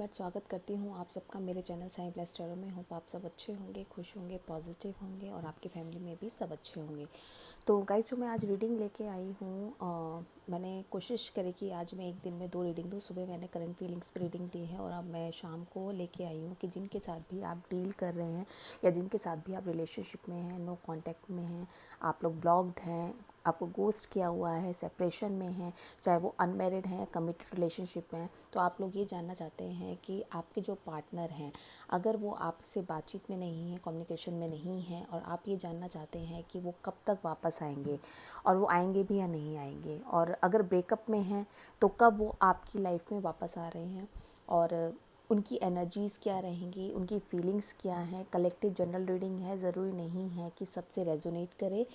Minute स्वागत करती हूँ आप सबका मेरे चैनल साई ब्लेस्ड टैरो में। होप आप सब अच्छे होंगे, खुश होंगे, पॉजिटिव होंगे और आपकी फैमिली में भी सब अच्छे होंगे। तो गाइस, जो मैं आज रीडिंग लेके आई हूँ, मैंने कोशिश करी कि आज मैं एक दिन में 2 रीडिंग दूँ। सुबह मैंने करंट फीलिंग्स पे रीडिंग दी है और अब मैं शाम को लेके आई हूँ कि जिनके साथ भी आप डील कर रहे हैं या जिनके साथ भी आप रिलेशनशिप में हैं, नो कॉन्टैक्ट में हैं, आप लोग ब्लॉक्ड हैं, आपको गोस्ट किया हुआ है, सेपरेशन में हैं, चाहे वो अनमैरिड हैं, कमिटेड रिलेशनशिप में हैं, तो आप लोग ये जानना चाहते हैं कि आपके जो पार्टनर हैं, अगर वो आपसे बातचीत में नहीं है, कम्युनिकेशन में नहीं है, और आप ये जानना चाहते हैं कि वो कब तक वापस आएंगे और वो आएंगे भी या नहीं आएंगे, और अगर ब्रेकअप में हैं तो कब वो आपकी लाइफ में वापस आ रहे हैं, और उनकी एनर्जीज़ क्या रहेंगी, उनकी फीलिंग्स क्या हैं। कलेक्टिव जनरल रीडिंग है, ज़रूरी नहीं है कि सबसे रेजोनेट करे।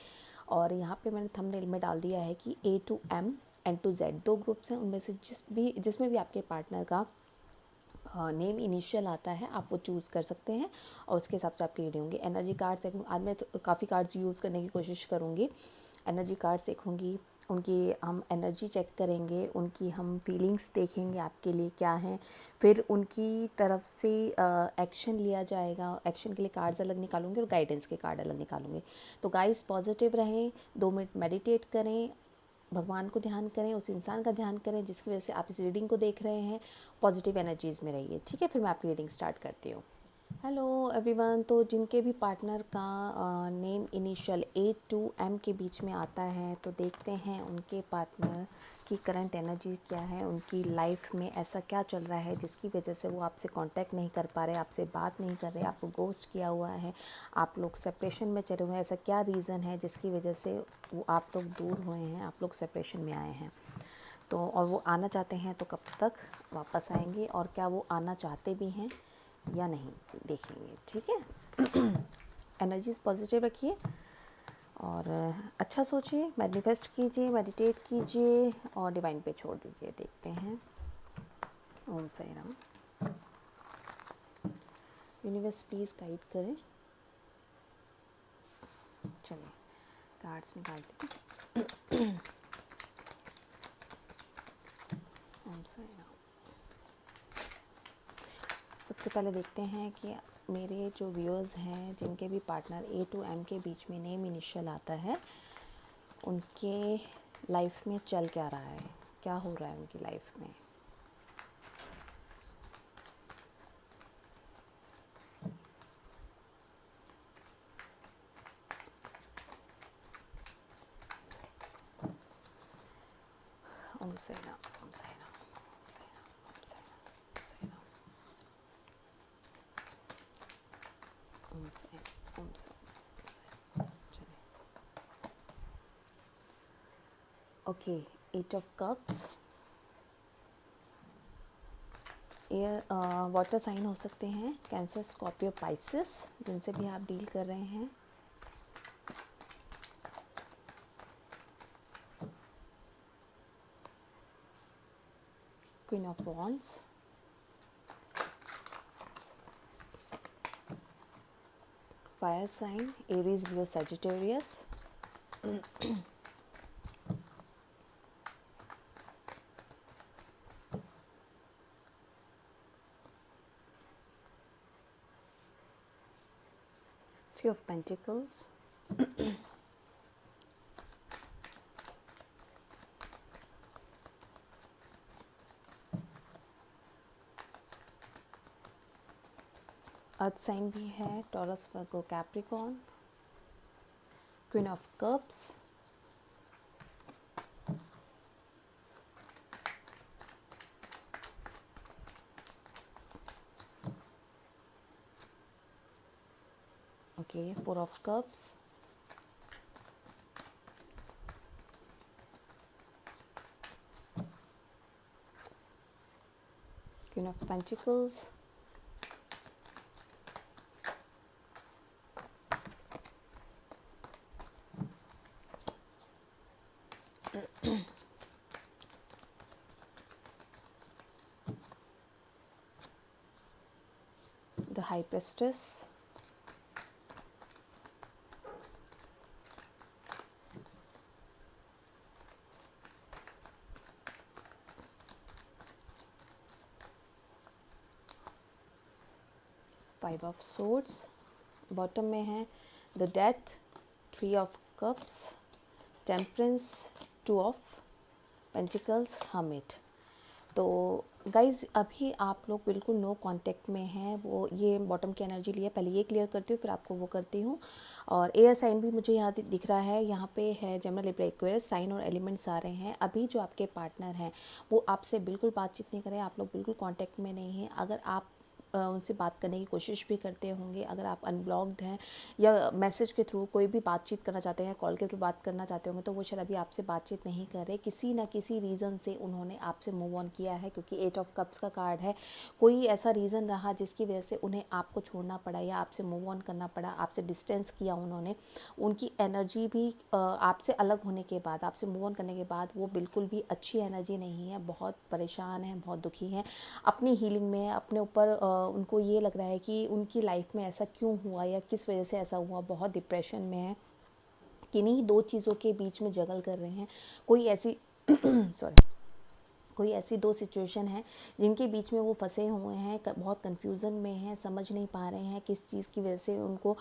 और यहाँ पे मैंने थंबनेल में डाल दिया है कि A to M N to Z 2 groups हैं, उनमें से जिसमें भी आपके पार्टनर का नेम इनिशियल आता है आप वो चूज़ कर सकते हैं और उसके हिसाब से आपकी रीडिंग होंगी। एनर्जी कार्ड्स देखूँगी आज मैं, तो काफ़ी कार्ड्स यूज़ करने की कोशिश करूँगी। एनर्जी कार्ड्स देखूँगी, उनकी हम एनर्जी चेक करेंगे, उनकी हम फीलिंग्स देखेंगे आपके लिए क्या हैं, फिर उनकी तरफ से एक्शन लिया जाएगा। एक्शन के लिए कार्ड्स अलग निकालूंगी और गाइडेंस के कार्ड अलग निकालूंगी। तो गाइस, पॉजिटिव रहें, 2 मिनट मेडिटेट करें, भगवान को ध्यान करें, उस इंसान का ध्यान करें जिसकी वजह से आप इस रीडिंग को देख रहे हैं। पॉजिटिव एनर्जीज़ में रहिए, ठीक है। फिर मैं आपकी रीडिंग स्टार्ट करती हूँ। Hello everyone. तो जिनके भी पार्टनर का name initial A to M के बीच में आता है, तो देखते हैं उनके पार्टनर की करंट एनर्जी क्या है, उनकी लाइफ में ऐसा क्या चल रहा है जिसकी वजह से वो आपसे कांटेक्ट नहीं कर पा रहे, आपसे बात नहीं कर रहे, आपको गोस्ट किया हुआ है, आप लोग सेपरेशन में चले हुए हैं। ऐसा क्या रीज़न है जिसकी वजह से वो आप लोग दूर हुए हैं, आप लोग सेपरेशन में आए हैं। तो और वो आना चाहते हैं तो कब तक वापस आएंगे, और क्या वो आना चाहते भी हैं या नहीं, देखेंगे, ठीक है। एनर्जीज पॉजिटिव रखिए और अच्छा सोचिए, मैनिफेस्ट कीजिए, मेडिटेट कीजिए और डिवाइन पे छोड़ दीजिए। देखते हैं। Om Sai Ram. Universe please guide करें। चलिए कार्ड्स निकालते हैं। ओम साई राम। सबसे पहले देखते हैं कि मेरे जो व्यूअर्स हैं जिनके भी पार्टनर A to M के बीच में नेम इनिशियल आता है, उनके लाइफ में चल क्या रहा है, क्या हो रहा है उनकी लाइफ में। ओम साई राम, ओम साई राम, ओम साई राम, ओम साई राम, ओम साई राम, ओम साई राम, ओम साई राम। चलिए, ओके। 8 of Cups। ये वाटर साइन हो सकते हैं, कैंसर, स्कॉर्पियो, पाइसिस, जिनसे भी आप डील कर रहे हैं। Queen of wands, fire sign, Aries, Leo, Sagittarius. 3 of Pentacles, earth sign भी है, Taurus, Virgo, Capricorn. Queen of cups, okay. 4 of Cups, Queen of Pentacles, the High Priestess, five of swords, bottom में है the death, three of cups, temperance, two of pentacles, hermit. तो guys अभी आप लोग बिल्कुल no contact में हैं, वो ये बॉटम की एनर्जी लिया, पहले ये क्लियर करती हूँ फिर आपको वो करती हूँ। और एयर साइन भी मुझे यहाँ दिख रहा है, यहाँ पे है जेमिनी, लिब्रा, एक्वेरियस साइन और एलिमेंट्स आ रहे हैं। अभी जो आपके पार्टनर हैं वो आपसे बिल्कुल बातचीत नहीं कर रहे, आप लोग बिल्कुल कांटेक्ट में नहीं हैं। अगर आप उनसे बात करने की कोशिश भी करते होंगे, अगर आप अनब्लॉक्ड हैं या मैसेज के थ्रू कोई भी बातचीत करना चाहते हैं, कॉल के थ्रू बात करना चाहते होंगे, तो वो शायद अभी आपसे बातचीत नहीं कर रहे। किसी ना किसी रीज़न से उन्होंने आपसे मूव ऑन किया है, क्योंकि एट ऑफ कप्स का कार्ड है। कोई ऐसा रीज़न रहा जिसकी वजह से उन्हें आपको छोड़ना पड़ा या आपसे मूव ऑन करना पड़ा, आपसे डिस्टेंस किया उन्होंने। उनकी एनर्जी भी आपसे अलग होने के बाद, आपसे मूव ऑन करने के बाद वो बिल्कुल भी अच्छी एनर्जी नहीं है, बहुत परेशान है, बहुत दुखी हैं, अपनी हीलिंग में, अपने ऊपर उनको ये लग रहा है कि उनकी लाइफ में ऐसा क्यों हुआ या किस वजह से ऐसा हुआ, बहुत डिप्रेशन में है, किन्हीं दो चीज़ों के बीच में जगल कर रहे हैं। कोई ऐसी सॉरी कोई ऐसी दो सिचुएशन है जिनके बीच में वो फंसे हुए हैं, बहुत कन्फ्यूज़न में हैं, समझ नहीं पा रहे हैं किस चीज़ की वजह से उनको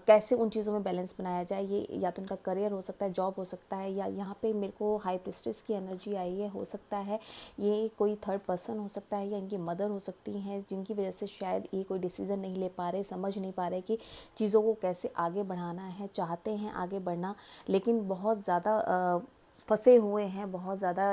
कैसे उन चीज़ों में बैलेंस बनाया जाए। ये या तो उनका करियर हो सकता है, जॉब हो सकता है, या यहाँ पे मेरे को हाई प्रिस्टेस की एनर्जी आई है, हो सकता है ये कोई थर्ड पर्सन हो सकता है या इनकी मदर हो सकती हैं, जिनकी वजह से शायद ये कोई डिसीज़न नहीं ले पा रहे, समझ नहीं पा रहे कि चीज़ों को कैसे आगे बढ़ाना है। चाहते हैं आगे बढ़ना, लेकिन बहुत ज़्यादा फंसे हुए हैं, बहुत ज़्यादा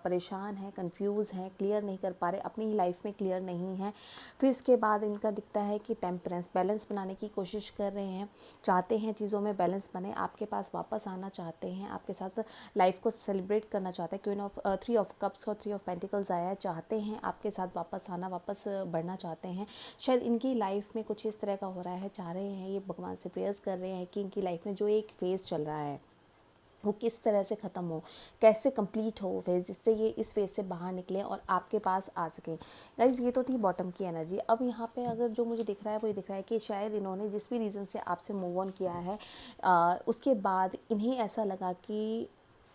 परेशान हैं, कंफ्यूज हैं, क्लियर नहीं कर पा रहे, अपनी ही लाइफ में क्लियर नहीं हैं। फिर इसके बाद इनका दिखता है कि टेम्परेंस, बैलेंस बनाने की कोशिश कर रहे हैं, चाहते हैं चीज़ों में बैलेंस बने, आपके पास वापस आना चाहते हैं, आपके साथ लाइफ को सेलिब्रेट करना चाहते हैं। Queen of three of cups और थ्री ऑफ पेंटिकल्स आया है, चाहते हैं आपके साथ वापस आना, वापस बढ़ना चाहते हैं। शायद इनकी लाइफ में कुछ इस तरह का हो रहा है, चाह रहे हैं, ये भगवान से प्रेयर्स कर रहे हैं कि इनकी लाइफ में जो एक फेज़ चल रहा है वो किस तरह से ख़त्म हो, कैसे कंप्लीट हो वो फेज़, जिससे ये इस फेज़ से बाहर निकले और आपके पास आ सकें। गाइज़ ये तो थी बॉटम की एनर्जी। अब यहाँ पे अगर जो मुझे दिख रहा है वो ये दिख रहा है कि शायद इन्होंने जिस भी रीज़न से आपसे मूव ऑन किया है, उसके बाद इन्हें ऐसा लगा कि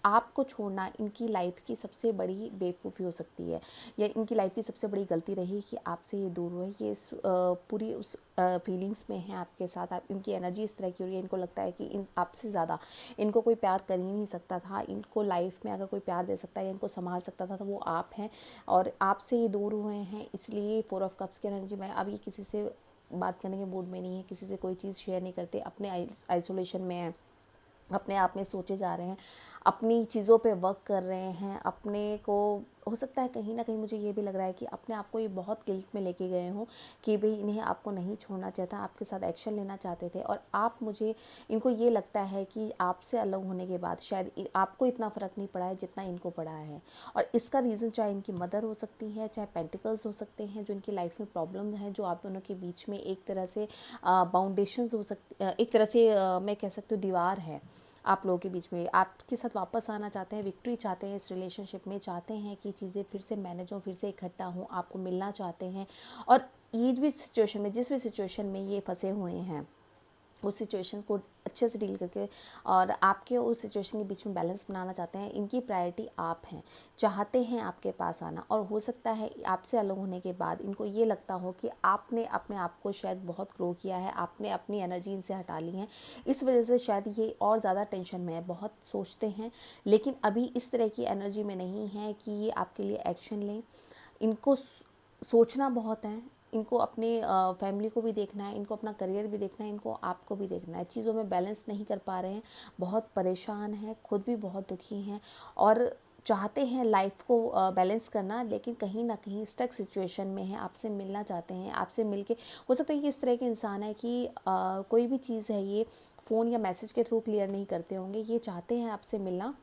आपको छोड़ना इनकी लाइफ की सबसे बड़ी बेवकूफ़ी हो सकती है, या इनकी लाइफ की सबसे बड़ी गलती रही कि आपसे ये दूर हुए। ये पूरी उस फीलिंग्स में है आपके साथ, आप इनकी एनर्जी इस तरह की हो रही है, इनको लगता है कि इन आपसे ज़्यादा इनको कोई प्यार कर ही नहीं सकता था। इनको लाइफ में अगर कोई प्यार दे सकता है या इनको संभाल सकता था तो वो आप हैं, और आपसे ये दूर हुए हैं। इसलिए फोर ऑफ कप्स की एनर्जी में अब ये किसी से बात करने के मूड में नहीं है, किसी से कोई चीज़ शेयर नहीं करते, अपने आइसोलेशन में है, अपने आप में सोचे जा रहे हैं, अपनी चीज़ों पे वर्क कर रहे हैं, अपने को हो सकता है कहीं ना कहीं मुझे ये भी लग रहा है कि अपने आप को ये बहुत गिल्ट में लेके गए हों कि भाई इन्हें आपको नहीं छोड़ना चाहता, आपके साथ एक्शन लेना चाहते थे, और आप मुझे इनको ये लगता है कि आपसे अलग होने के बाद शायद आपको इतना फ़र्क नहीं पड़ा है जितना इनको पड़ा है। और इसका रीज़न चाहे इनकी मदर हो सकती है, चाहे पेंटिकल्स हो सकते हैं, जो इनकी लाइफ में प्रॉब्लम है, जो आप दोनों के बीच में एक तरह से बाउंडेशंस हो सकती, एक तरह से मैं कह सकती हूँ दीवार है आप लोगों के बीच में। आपके साथ वापस आना चाहते हैं, विक्ट्री चाहते हैं इस रिलेशनशिप में, चाहते हैं कि चीज़ें फिर से मैनेज हो, फिर से इकट्ठा हों, आपको मिलना चाहते हैं। और ये भी सिचुएशन में, जिस भी सिचुएशन में ये फंसे हुए हैं, उस सिचुएशंस को अच्छे से डील करके और आपके उस सिचुएशन के बीच में बैलेंस बनाना चाहते हैं। इनकी प्रायोरिटी आप हैं, चाहते हैं आपके पास आना, और हो सकता है आपसे अलग होने के बाद इनको ये लगता हो कि आपने अपने आप को शायद बहुत ग्रो किया है, आपने अपनी एनर्जी इनसे हटा ली है, इस वजह से शायद ये और ज़्यादा टेंशन में है, बहुत सोचते हैं, लेकिन अभी इस तरह की एनर्जी में नहीं है कि ये आपके लिए एक्शन लें। इनको सोचना बहुत है, इनको अपने फैमिली को भी देखना है, इनको अपना करियर भी देखना है, इनको आपको भी देखना है, चीज़ों में बैलेंस नहीं कर पा रहे हैं, बहुत परेशान हैं, खुद भी बहुत दुखी हैं, और चाहते हैं लाइफ को बैलेंस करना, लेकिन कहीं ना कहीं स्टक सिचुएशन में है, आपसे मिलना चाहते हैं, आपसे मिलके हो सकता है कि इस तरह के इंसान है कि कोई भी चीज़ है ये फ़ोन या मैसेज के थ्रू क्लियर नहीं करते होंगे, ये चाहते हैं आपसे मिलना,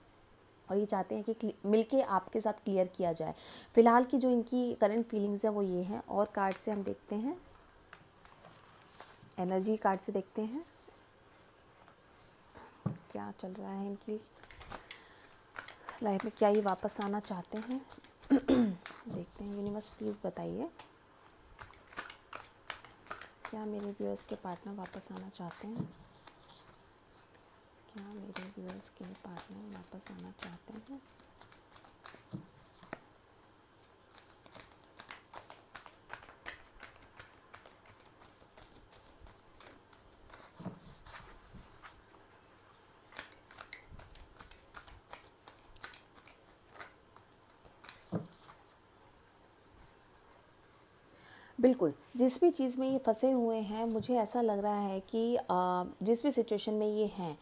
और ये चाहते हैं कि मिलके आपके साथ क्लियर किया जाए। फ़िलहाल की जो इनकी करंट फीलिंग्स है वो ये हैं। और कार्ड से हम देखते हैं, एनर्जी कार्ड से देखते हैं क्या चल रहा है इनकी लाइफ में, क्या ये वापस आना चाहते हैं। देखते हैं यूनिवर्स, प्लीज़ बताइए क्या मेरे व्यूअर्स के पार्टनर वापस आना चाहते हैं, क्या मेरे व्यूअर्स के पार्टनर वापस आना चाहते हैं। बिल्कुल, जिस भी चीज़ में ये फँसे हुए हैं, मुझे ऐसा लग रहा है कि जिस भी सिचुएशन में ये हैं,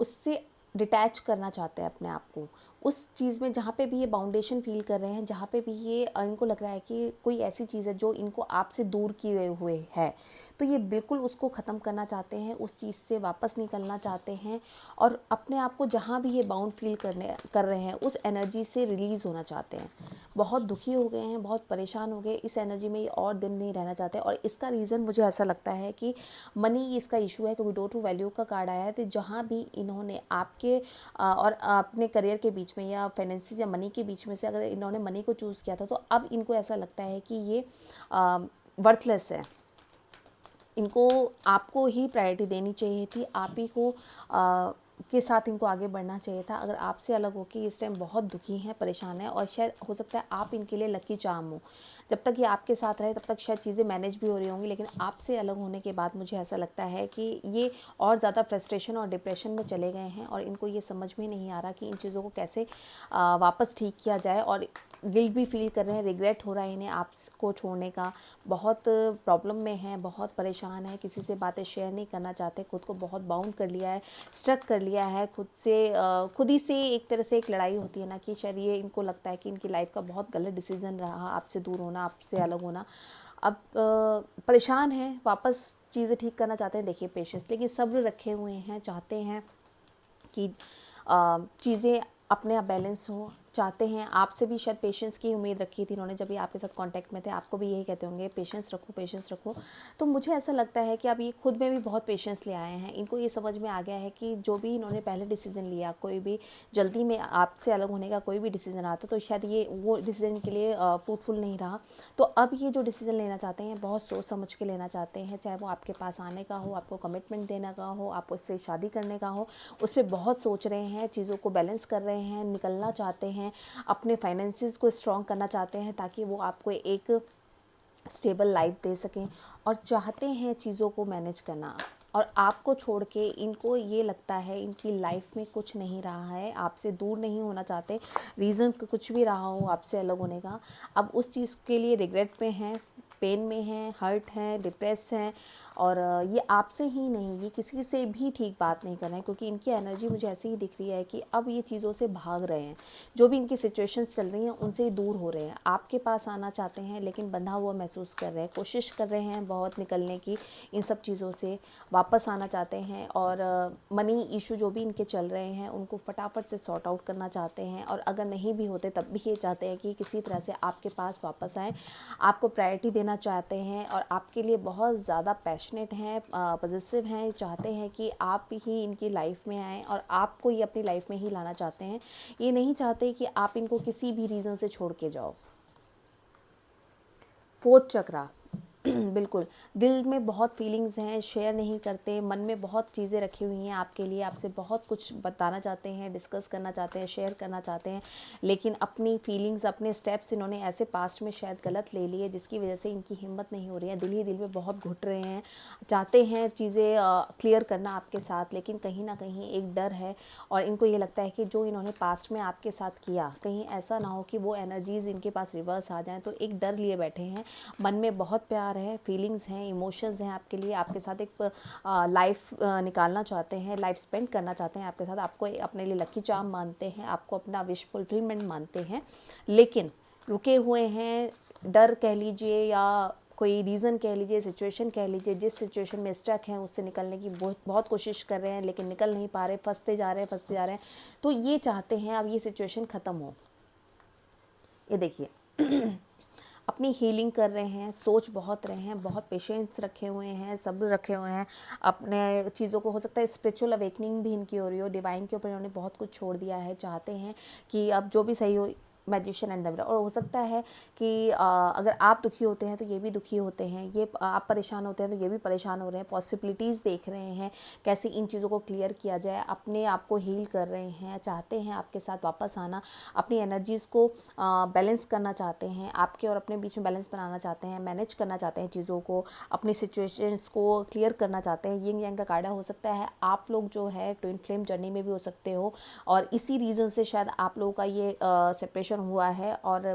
उससे डिटैच करना चाहते हैं अपने आप को। उस चीज़ में जहाँ पे भी ये बाउंडेशन फ़ील कर रहे हैं, जहाँ पे भी ये इनको लग रहा है कि कोई ऐसी चीज़ है जो इनको आपसे दूर किए हुए है, तो ये बिल्कुल उसको ख़त्म करना चाहते हैं, उस चीज़ से वापस निकलना चाहते हैं और अपने आप को जहाँ भी ये बाउंड फ़ील कर रहे हैं, उस एनर्जी से रिलीज़ होना चाहते हैं। बहुत दुखी हो गए हैं, बहुत परेशान हो गए, इस एनर्जी में ये और दिन नहीं रहना चाहते और इसका रीज़न मुझे ऐसा लगता है कि मनी इसका इशू है, क्योंकि डोर टू वैल्यू का कार्ड आया है। तो जहाँ भी इन्होंने आपके और अपने करियर के बीच में या फाइनेंसिस या मनी के बीच में से अगर इन्होंने मनी को चूज़ किया था, तो अब इनको ऐसा लगता है कि ये वर्थलेस है। इनको आपको ही प्रायोरिटी देनी चाहिए थी, आप ही को के साथ इनको आगे बढ़ना चाहिए था। अगर आपसे अलग होके इस टाइम बहुत दुखी हैं, परेशान हैं और शायद हो सकता है आप इनके लिए लकी चार्म हो। जब तक ये आपके साथ रहे तब तक शायद चीज़ें मैनेज भी हो रही होंगी, लेकिन आपसे अलग होने के बाद मुझे ऐसा लगता है कि ये और ज़्यादा फ्रस्ट्रेशन और डिप्रेशन में चले गए हैं और इनको ये समझ में नहीं आ रहा कि इन चीज़ों को कैसे वापस ठीक किया जाए और गिल्ट भी फ़ील कर रहे हैं, रिग्रेट हो रहा है इन्हें आपको छोड़ने का। बहुत प्रॉब्लम में हैं, बहुत परेशान हैं, किसी से बातें शेयर नहीं करना चाहते, खुद को बहुत बाउंड कर लिया है, स्ट्रक कर लिया है खुद से। खुद ही से एक तरह से एक लड़ाई होती है ना कि शायद ये इनको लगता है कि इनकी लाइफ का बहुत गलत डिसीज़न रहा आपसे दूर होना, आपसे अलग होना। अब परेशान हैं, वापस चीज़ें ठीक करना चाहते हैं। देखिए पेशेंस, लेकिन सब्र रखे हुए हैं, चाहते हैं कि चीज़ें अपने आप बैलेंस हो, चाहते हैं। आपसे भी शायद पेशेंस की उम्मीद रखी थी इन्होंने, जब ये आपके साथ कांटेक्ट में थे, आपको भी यही कहते होंगे पेशेंस रखो, पेशेंस रखो। तो मुझे ऐसा लगता है कि अब ये खुद में भी बहुत पेशेंस ले आए हैं। इनको ये समझ में आ गया है कि जो भी इन्होंने पहले डिसीज़न लिया, कोई भी जल्दी में आपसे अलग होने का कोई भी डिसीज़न आता तो शायद ये वो डिसीज़न के लिए फ्रूटफुल नहीं रहा। तो अब ये जो डिसीज़न लेना चाहते हैं, बहुत सोच समझ के लेना चाहते हैं, चाहे वो आपके पास आने का हो, आपको कमिटमेंट देने का हो, आप उससे शादी करने का हो, उस पर बहुत सोच रहे हैं, चीज़ों को बैलेंस कर रहे हैं, निकलना चाहते हैं, अपने फाइनेंसिस को स्ट्रॉन्ग करना चाहते हैं ताकि वो आपको एक स्टेबल लाइफ दे सकें और चाहते हैं चीज़ों को मैनेज करना। और आपको छोड़ के इनको ये लगता है इनकी लाइफ में कुछ नहीं रहा है, आपसे दूर नहीं होना चाहते, रीज़न कुछ भी रहा हो आपसे अलग होने का, अब उस चीज़ के लिए रिग्रेट पे हैं, पेन में हैं, हर्ट हैं, डिप्रेस हैं। और ये आपसे ही नहीं, ये किसी से भी ठीक बात नहीं कर रहे हैं, क्योंकि इनकी एनर्जी मुझे ऐसे ही दिख रही है कि अब ये चीज़ों से भाग रहे हैं। जो भी इनकी सिचुएशंस चल रही हैं उनसे ही दूर हो रहे हैं, आपके पास आना चाहते हैं लेकिन बंधा हुआ महसूस कर रहे हैं, कोशिश कर रहे हैं बहुत निकलने की, इन सब चीज़ों से वापस आना चाहते हैं। और मनी इशू जो भी इनके चल रहे हैं उनको फटाफट से सॉर्ट आउट करना चाहते हैं, और अगर नहीं भी होते तब भी ये चाहते हैं कि किसी तरह से आपके पास वापस आएँ, आपको प्रायोरिटी देना चाहते हैं और आपके लिए बहुत ज़्यादा पैशनेट हैं, पॉजिटिव हैं, चाहते हैं कि आप ही इनकी लाइफ में आएँ और आपको ये अपनी लाइफ में ही लाना चाहते हैं। ये नहीं चाहते कि आप इनको किसी भी रीज़न से छोड़ के जाओ। फोर्थ चक्रा बिल्कुल, दिल में बहुत फीलिंग्स हैं, शेयर नहीं करते, मन में बहुत चीज़ें रखी हुई हैं आपके लिए, आपसे बहुत कुछ बताना चाहते हैं, डिस्कस करना चाहते हैं, शेयर करना चाहते हैं, लेकिन अपनी फीलिंग्स, अपने स्टेप्स इन्होंने ऐसे पास्ट में शायद गलत ले लिए जिसकी वजह से इनकी हिम्मत नहीं हो रही है, दिल ही दिल में बहुत घुट रहे हैं, चाहते हैं चीज़ें क्लियर करना आपके साथ, लेकिन कहीं ना कहीं एक डर है और इनको ये लगता है कि जो इन्होंने पास्ट में आपके साथ किया, कहीं ऐसा ना हो कि वो एनर्जीज़ इनके पास रिवर्स आ जाएँ, तो एक डर लिए बैठे हैं। मन में बहुत प्यार है, फीलिंग्स हैं, इमोशंस हैं आपके लिए, आपके साथ एक लाइफ निकालना चाहते हैं, लाइफ स्पेंड करना चाहते हैं आपके साथ, आपको अपने लिए लकी चार्म मानते हैं, आपको अपना विश फुलफिलमेंट मानते हैं, लेकिन रुके हुए हैं। डर कह लीजिए या कोई रीज़न कह लीजिए, सिचुएशन कह लीजिए, जिस सिचुएशन में स्टक हैं उससे निकलने की बहुत बहुत कोशिश कर रहे हैं, लेकिन निकल नहीं पा रहे, फंसते जा रहे हैं, फंसते जा रहे हैं। तो ये चाहते हैं अब ये सिचुएशन ख़त्म हो। ये देखिए अपनी हीलिंग कर रहे हैं, सोच बहुत रहे हैं, बहुत पेशेंस रखे हुए हैं, सब्र रखे हुए हैं अपने चीज़ों को। हो सकता है स्पिरिचुअल अवेकनिंग भी इनकी हो रही हो, डिवाइन के ऊपर इन्होंने बहुत कुछ छोड़ दिया है, चाहते हैं कि अब जो भी सही हो, मैजिशियन एंड द मिरर। और हो सकता है कि अगर आप दुखी होते हैं तो ये भी दुखी होते हैं, ये आप परेशान होते हैं तो ये भी परेशान हो रहे हैं, पॉसिबिलिटीज़ देख रहे हैं कैसे इन चीज़ों को क्लियर किया जाए, अपने आप को हील कर रहे हैं, चाहते हैं आपके साथ वापस आना, अपनी एनर्जीज़ को बैलेंस करना चाहते हैं, आपके और अपने बीच में बैलेंस बनाना चाहते हैं, मैनेज करना चाहते हैं चीज़ों को, अपनी सिचुएशंस को क्लियर करना चाहते हैं। यिंग यांग का कार्ड हो सकता है आप लोग जो है ट्विन फ्लेम जर्नी में भी हो सकते हो, और इसी रीज़न से शायद आप लोगों का ये सेपरेशन हुआ है और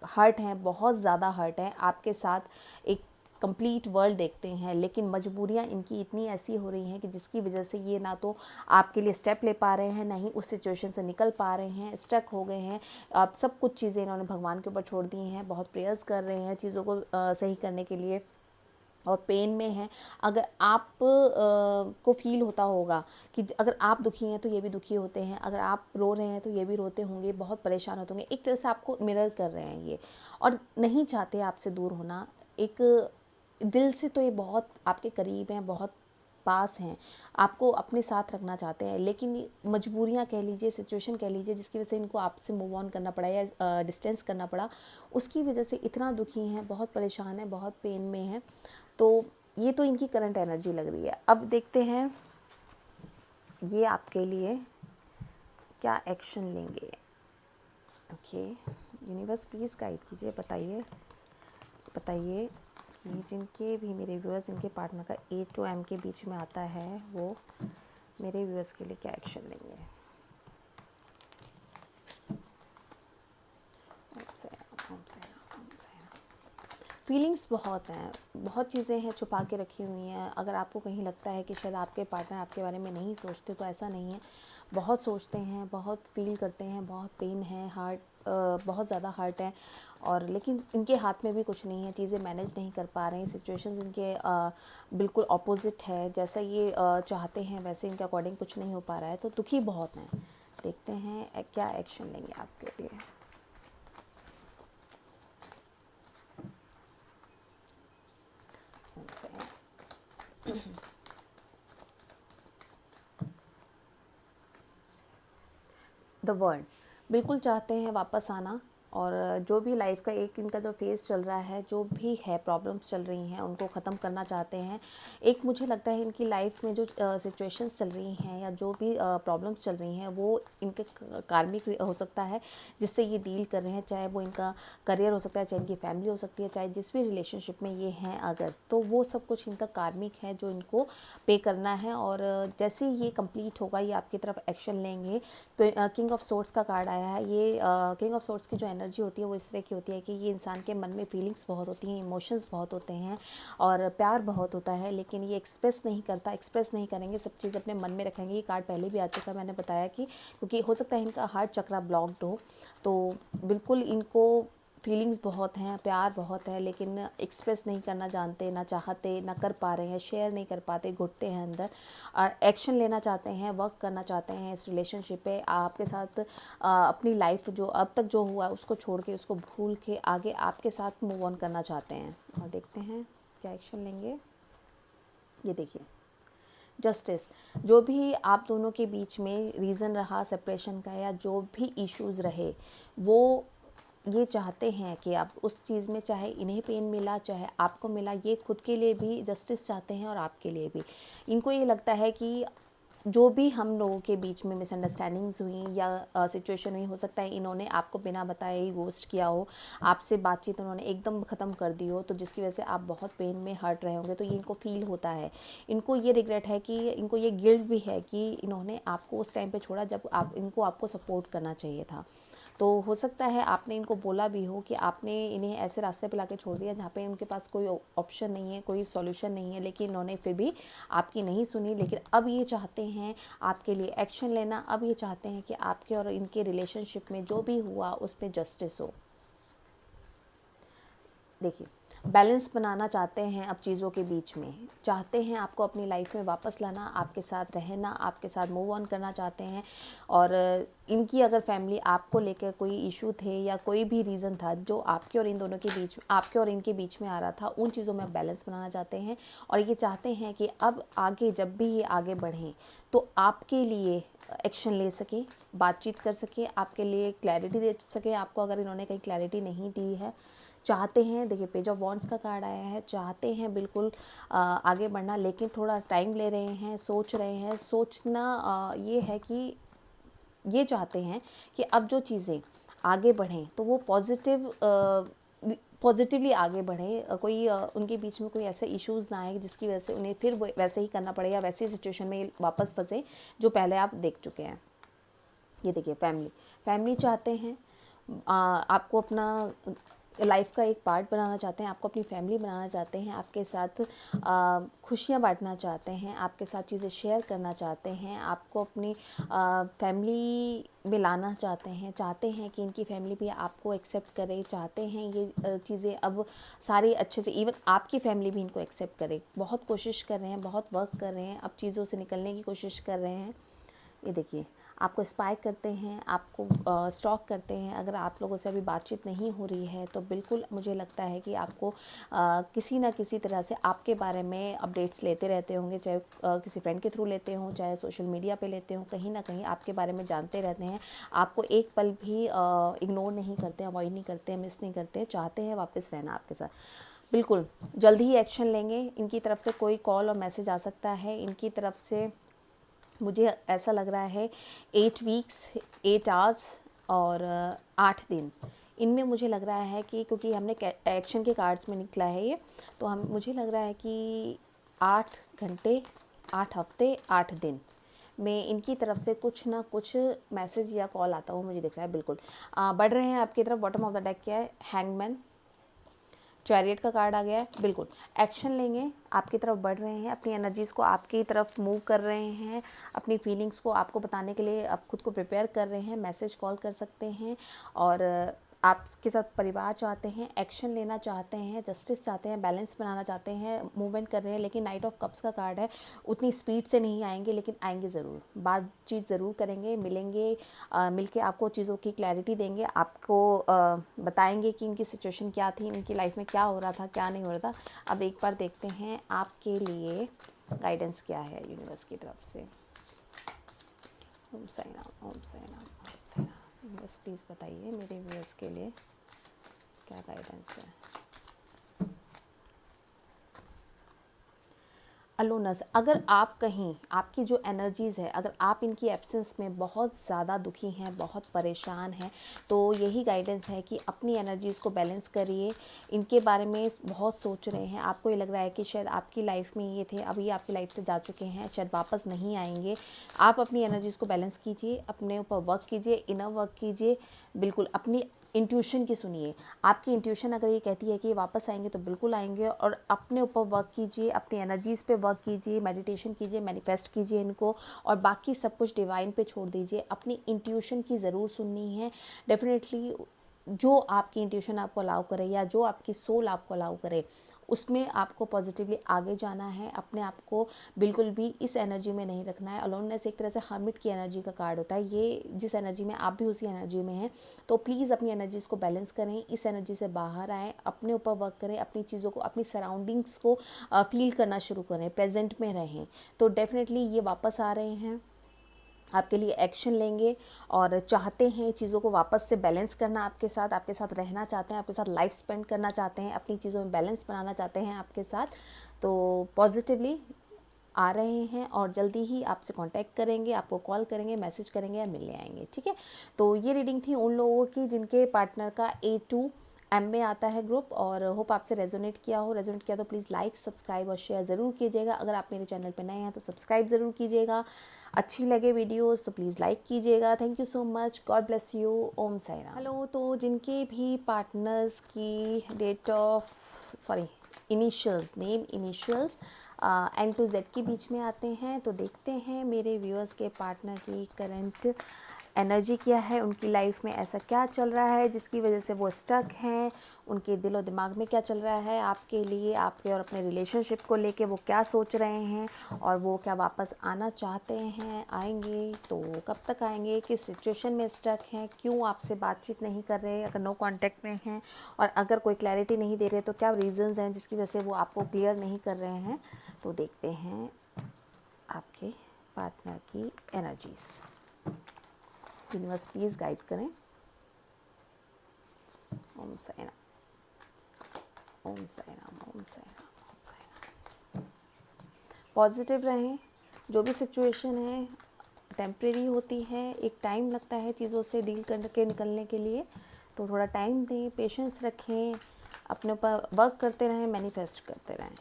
हर्ट है, बहुत ज़्यादा हर्ट है आपके साथ। एक कंप्लीट वर्ल्ड देखते हैं, लेकिन मजबूरियां इनकी इतनी ऐसी हो रही हैं कि जिसकी वजह से ये ना तो आपके लिए स्टेप ले पा रहे हैं, ना ही उस सिचुएशन से निकल पा रहे हैं, स्टक हो गए हैं। अब सब कुछ चीज़ें इन्होंने भगवान के ऊपर छोड़ दी हैं, बहुत प्रेयर्स कर रहे हैं चीज़ों को सही करने के लिए, और पेन में है। अगर आप को फील होता होगा कि अगर आप दुखी हैं तो ये भी दुखी होते हैं, अगर आप रो रहे हैं तो ये भी रोते होंगे, बहुत परेशान होते होंगे, एक तरह से आपको मिरर कर रहे हैं ये, और नहीं चाहते आपसे दूर होना। एक दिल से तो ये बहुत आपके करीब हैं, बहुत पास हैं, आपको अपने साथ रखना चाहते हैं, लेकिन मजबूरियां कह लीजिए, सिचुएशन कह लीजिए, जिसकी वजह से इनको आपसे मूव ऑन करना पड़ा या डिस्टेंस करना पड़ा, उसकी वजह से इतना दुखी हैं, बहुत परेशान हैं, बहुत पेन में हैं। तो ये तो इनकी करंट एनर्जी लग रही है। अब देखते हैं ये आपके लिए क्या एक्शन लेंगे। ओके, यूनिवर्स प्लीज़ गाइड कीजिए, बताइए कि जिनके भी मेरे व्यूअर्स, जिनके पार्टनर का A to M के बीच में आता है, वो मेरे व्यूअर्स के लिए क्या एक्शन लेंगे। फीलिंग्स बहुत हैं, बहुत चीज़ें हैं छुपा के रखी हुई हैं। अगर आपको कहीं लगता है कि शायद आपके पार्टनर आपके बारे में नहीं सोचते, तो ऐसा नहीं है, बहुत सोचते हैं, बहुत फील करते हैं, बहुत पेन है, हार्ट बहुत ज़्यादा हर्ट है, और लेकिन इनके हाथ में भी कुछ नहीं है, चीज़ें मैनेज नहीं कर पा रहे हैं, सिचुएशंस इनके बिल्कुल ऑपोजिट है, जैसा ये चाहते हैं वैसे इनके अकॉर्डिंग कुछ नहीं हो पा रहा है, तो दुखी बहुत हैं। देखते हैं क्या एक्शन लेंगे आपके लिए। द वर्ल्ड बिल्कुल चाहते हैं वापस आना, और जो भी लाइफ का एक इनका जो फेज़ चल रहा है, जो भी है प्रॉब्लम्स चल रही हैं, उनको ख़त्म करना चाहते हैं। एक मुझे लगता है इनकी लाइफ में जो सिचुएशंस चल रही हैं या जो भी प्रॉब्लम्स चल रही हैं, वो इनके कार्मिक हो सकता है जिससे ये डील कर रहे हैं, चाहे वो इनका करियर हो सकता है, चाहे इनकी फैमिली हो सकती है, चाहे जिस भी रिलेशनशिप में ये हैं अगर, तो वो सब कुछ इनका कार्मिक है जो इनको पे करना है। और जैसे ही ये कंप्लीट होगा, ये आपकी तरफ एक्शन लेंगे। तो किंग ऑफ सोर्ड्स का कार्ड आया है। ये किंग ऑफ सोर्ड्स की जो एनर्जी होती है वो इस तरह की होती है कि ये इंसान के मन में फीलिंग्स बहुत होती हैं, इमोशंस बहुत होते हैं, और प्यार बहुत होता है, लेकिन ये एक्सप्रेस नहीं करता, एक्सप्रेस नहीं करेंगे, सब चीज़ अपने मन में रखेंगे। ये कार्ड पहले भी आ चुका है, मैंने बताया कि क्योंकि हो सकता है इनका हार्ट चक्रा ब्लॉक्ड हो, तो बिल्कुल इनको फीलिंग्स बहुत हैं, प्यार बहुत है, लेकिन एक्सप्रेस नहीं करना जानते, ना चाहते, ना कर पा रहे हैं, शेयर नहीं कर पाते, घुटते हैं अंदर, और एक्शन लेना चाहते हैं, वर्क करना चाहते हैं इस रिलेशनशिप पे आपके साथ। अपनी लाइफ जो अब तक जो हुआ उसको छोड़ के, उसको भूल के आगे आपके साथ मूव ऑन करना चाहते हैं। और देखते हैं क्या एक्शन लेंगे। ये देखिए, जस्टिस, जो भी आप दोनों के बीच में रीज़न रहा सेपरेशन का, या जो भी इश्यूज़ रहे, वो ये चाहते हैं कि आप उस चीज़ में, चाहे इन्हें पेन मिला चाहे आपको मिला, ये खुद के लिए भी जस्टिस चाहते हैं और आपके लिए भी। इनको ये लगता है कि जो भी हम लोगों के बीच में मिसअंडरस्टैंडिंग्स हुई या सिचुएशन हुई, हो सकता है इन्होंने आपको बिना बताए ही गोस्ट किया हो, आपसे बातचीत उन्होंने एकदम ख़त्म कर दी हो, तो जिसकी वजह से आप बहुत पेन में हर्ट रहे होंगे, तो ये इनको फील होता है। इनको ये रिग्रेट है कि इनको ये गिल्ट भी है कि इन्होंने आपको उस टाइम पे छोड़ा जब आपको सपोर्ट करना चाहिए था। तो हो सकता है आपने इनको बोला भी हो कि आपने इन्हें ऐसे रास्ते पे लाके छोड़ दिया जहाँ पे उनके पास कोई ऑप्शन नहीं है, कोई सॉल्यूशन नहीं है, लेकिन इन्होंने फिर भी आपकी नहीं सुनी। लेकिन अब ये चाहते हैं आपके लिए एक्शन लेना, अब ये चाहते हैं कि आपके और इनके रिलेशनशिप में जो भी हुआ उस पर जस्टिस हो। देखिए, बैलेंस बनाना चाहते हैं अब चीज़ों के बीच में, चाहते हैं आपको अपनी लाइफ में वापस लाना, आपके साथ रहना, आपके साथ मूव ऑन करना चाहते हैं। और इनकी अगर फैमिली आपको लेकर कोई इशू थे या कोई भी रीज़न था जो आपके और इन दोनों के बीच में, आपके और इनके बीच में आ रहा था, उन चीज़ों में बैलेंस बनाना चाहते हैं। और ये चाहते हैं कि अब आगे जब भी ये आगे बढ़ें तो आपके लिए एक्शन ले सकें, बातचीत कर सकें, आपके लिए क्लैरिटी दे सकें आपको, अगर इन्होंने कहीं क्लैरिटी नहीं दी है। चाहते हैं, देखिए पेज ऑफ वॉन्ड्स का कार्ड आया है, चाहते हैं बिल्कुल आगे बढ़ना, लेकिन थोड़ा टाइम ले रहे हैं, सोच रहे हैं। सोचना ये है कि ये चाहते हैं कि अब जो चीज़ें आगे बढ़ें तो वो पॉजिटिवली आगे बढ़ें, कोई उनके बीच में कोई ऐसे इश्यूज़ ना आए जिसकी वजह से उन्हें फिर वैसे ही करना पड़े या वैसी सिचुएशन में वापस फंसे जो पहले आप देख चुके हैं। ये देखिए, फैमिली चाहते हैं आपको अपना लाइफ का एक पार्ट बनाना चाहते हैं, आपको अपनी फैमिली बनाना चाहते हैं, आपके साथ खुशियाँ बांटना चाहते हैं, आपके साथ चीज़ें शेयर करना चाहते हैं, आपको अपनी फैमिली में लाना चाहते हैं कि इनकी फैमिली भी आपको एक्सेप्ट करे, चाहते हैं ये चीज़ें अब सारी अच्छे से, इवन आपकी फैमिली भी इनको एक्सेप्ट करे। बहुत कोशिश कर रहे हैं, बहुत वर्क कर रहे हैं, अब चीज़ों से निकलने की कोशिश कर रहे हैं। ये देखिए, आपको स्पाई करते हैं, आपको स्टॉक करते हैं। अगर आप लोगों से अभी बातचीत नहीं हो रही है तो बिल्कुल मुझे लगता है कि आपको किसी ना किसी तरह से आपके बारे में अपडेट्स लेते रहते होंगे, चाहे किसी फ्रेंड के थ्रू लेते हों, चाहे सोशल मीडिया पे लेते हों, कहीं ना कहीं आपके बारे में जानते रहते हैं। आपको एक पल भी इग्नोर नहीं करते, अवॉइड नहीं करते, मिस नहीं करते, चाहते हैं वापस रहना आपके साथ। बिल्कुल जल्द ही एक्शन लेंगे। इनकी तरफ से कोई कॉल और मैसेज आ सकता है, इनकी तरफ से मुझे ऐसा लग रहा है 8 वीक्स 8 आवर्स और 8 दिन। इनमें मुझे लग रहा है कि क्योंकि हमने एक्शन के कार्ड्स में निकला है ये, तो हम मुझे लग रहा है कि 8 घंटे 8 हफ्ते 8 दिन में इनकी तरफ से कुछ ना कुछ मैसेज या कॉल आता हुआ मुझे दिख रहा है। बिल्कुल बढ़ रहे हैं आपकी तरफ। बॉटम ऑफ द डेक क्या है? हैंगमैन, चैरियट का कार्ड आ गया है। बिल्कुल एक्शन लेंगे, आपकी तरफ बढ़ रहे हैं, अपनी एनर्जीज़ को आपकी तरफ मूव कर रहे हैं, अपनी फीलिंग्स को आपको बताने के लिए आप खुद को प्रिपेयर कर रहे हैं। मैसेज कॉल कर सकते हैं और आपके साथ परिवार चाहते हैं, एक्शन लेना चाहते हैं, जस्टिस चाहते हैं, बैलेंस बनाना चाहते हैं, मूवमेंट कर रहे हैं। लेकिन नाइट ऑफ कप्स का कार्ड है, उतनी स्पीड से नहीं आएंगे, लेकिन आएंगे ज़रूर, बातचीत ज़रूर करेंगे, मिलेंगे, मिलके आपको चीज़ों की क्लैरिटी देंगे, आपको बताएंगे कि इनकी सिचुएशन क्या थी, इनकी लाइफ में क्या हो रहा था, क्या नहीं हो रहा था। अब एक बार देखते हैं आपके लिए गाइडेंस क्या है यूनिवर्स की तरफ से। ओम साई राम, ओम साई राम, ओम साई राम। यूनिवर्स प्लीज़ बताइए मेरे व्यूअर्स के लिए क्या गाइडेंस है। अलोनस, अगर आप कहीं आपकी जो एनर्जीज़ है, अगर आप इनकी एब्सेंस में बहुत ज़्यादा दुखी हैं, बहुत परेशान हैं, तो यही गाइडेंस है कि अपनी एनर्जीज़ को बैलेंस करिए। इनके बारे में बहुत सोच रहे हैं, आपको ये लग रहा है कि शायद आपकी लाइफ में ये थे, अब ये आपकी लाइफ से जा चुके हैं, शायद वापस नहीं आएंगे। आप अपनी एनर्जीज़ को बैलेंस कीजिए, अपने ऊपर वर्क कीजिए, इनर वर्क कीजिए। बिल्कुल अपनी इंट्यूशन की सुनिए। आपकी इंट्यूशन अगर ये कहती है कि ये वापस आएंगे तो बिल्कुल आएंगे, और अपने ऊपर वर्क कीजिए, अपनी एनर्जीज़ पे वर्क कीजिए, मेडिटेशन कीजिए, मैनिफेस्ट कीजिए इनको, और बाकी सब कुछ डिवाइन पे छोड़ दीजिए। अपनी इंट्यूशन की ज़रूर सुननी है। डेफिनेटली जो आपकी इंट्यूशन आपको अलाउ करे या जो आपकी सोल आपको अलाउ करे, उसमें आपको पॉजिटिवली आगे जाना है। अपने आप को बिल्कुल भी इस एनर्जी में नहीं रखना है। अलोननेस एक तरह से हर्मिट की एनर्जी का कार्ड होता है। ये जिस एनर्जी में आप भी उसी एनर्जी में हैं, तो प्लीज़ अपनी एनर्जीज़ को बैलेंस करें, इस एनर्जी से बाहर आएँ, अपने ऊपर वर्क करें, अपनी चीज़ों को, अपनी सराउंडिंग्स को फील करना शुरू करें, प्रेजेंट में रहें। तो डेफिनेटली ये वापस आ रहे हैं, आपके लिए एक्शन लेंगे और चाहते हैं चीज़ों को वापस से बैलेंस करना, आपके साथ रहना चाहते हैं, आपके साथ लाइफ स्पेंड करना चाहते हैं, अपनी चीज़ों में बैलेंस बनाना चाहते हैं आपके साथ। तो पॉजिटिवली आ रहे हैं और जल्दी ही आपसे कांटेक्ट करेंगे, आपको कॉल करेंगे, मैसेज करेंगे या मिलने आएंगे। ठीक है, तो ये रीडिंग थी उन लोगों की जिनके पार्टनर का A2M में आता है ग्रुप, और होप आपसे रेजोनेट किया हो। रेजोनेट किया तो प्लीज़ लाइक, सब्सक्राइब और शेयर ज़रूर कीजिएगा। अगर आप मेरे चैनल पर नए हैं तो सब्सक्राइब ज़रूर कीजिएगा। अच्छी लगे वीडियोस तो प्लीज़ लाइक कीजिएगा। Thank you so much, God bless you, Om Sai Ram. Hello, तो जिनके भी पार्टनर्स की date of initials, name initials N to Z के बीच में आते हैं, तो देखते हैं मेरे व्यूअर्स के पार्टनर की करंट एनर्जी क्या है, उनकी लाइफ में ऐसा क्या चल रहा है जिसकी वजह से वो स्टक हैं, उनके दिलो दिमाग में क्या चल रहा है आपके लिए, आपके और अपने रिलेशनशिप को लेके वो क्या सोच रहे हैं, और वो क्या वापस आना चाहते हैं, आएंगे तो कब तक आएंगे, किस सिचुएशन में स्टक हैं, क्यों आपसे बातचीत नहीं कर रहे, अगर नो कांटेक्ट में हैं, और अगर कोई क्लैरिटी नहीं दे रहे तो क्या रीजंस हैं जिसकी वजह से वो आपको क्लियर नहीं कर रहे हैं। तो देखते हैं आपके पार्टनर की एनर्जीज़। यूनिवर्स प्लीज़ गाइड करें। ओम साई राम, ओम साई राम, ओम साई राम, ओम साई राम। पॉजिटिव रहें। जो भी सिचुएशन है टेम्परेरी होती है, एक टाइम लगता है चीज़ों से डील करके निकलने के लिए, तो थोड़ा टाइम दें, पेशेंस रखें, अपने ऊपर वर्क करते रहें, मैनिफेस्ट करते रहें।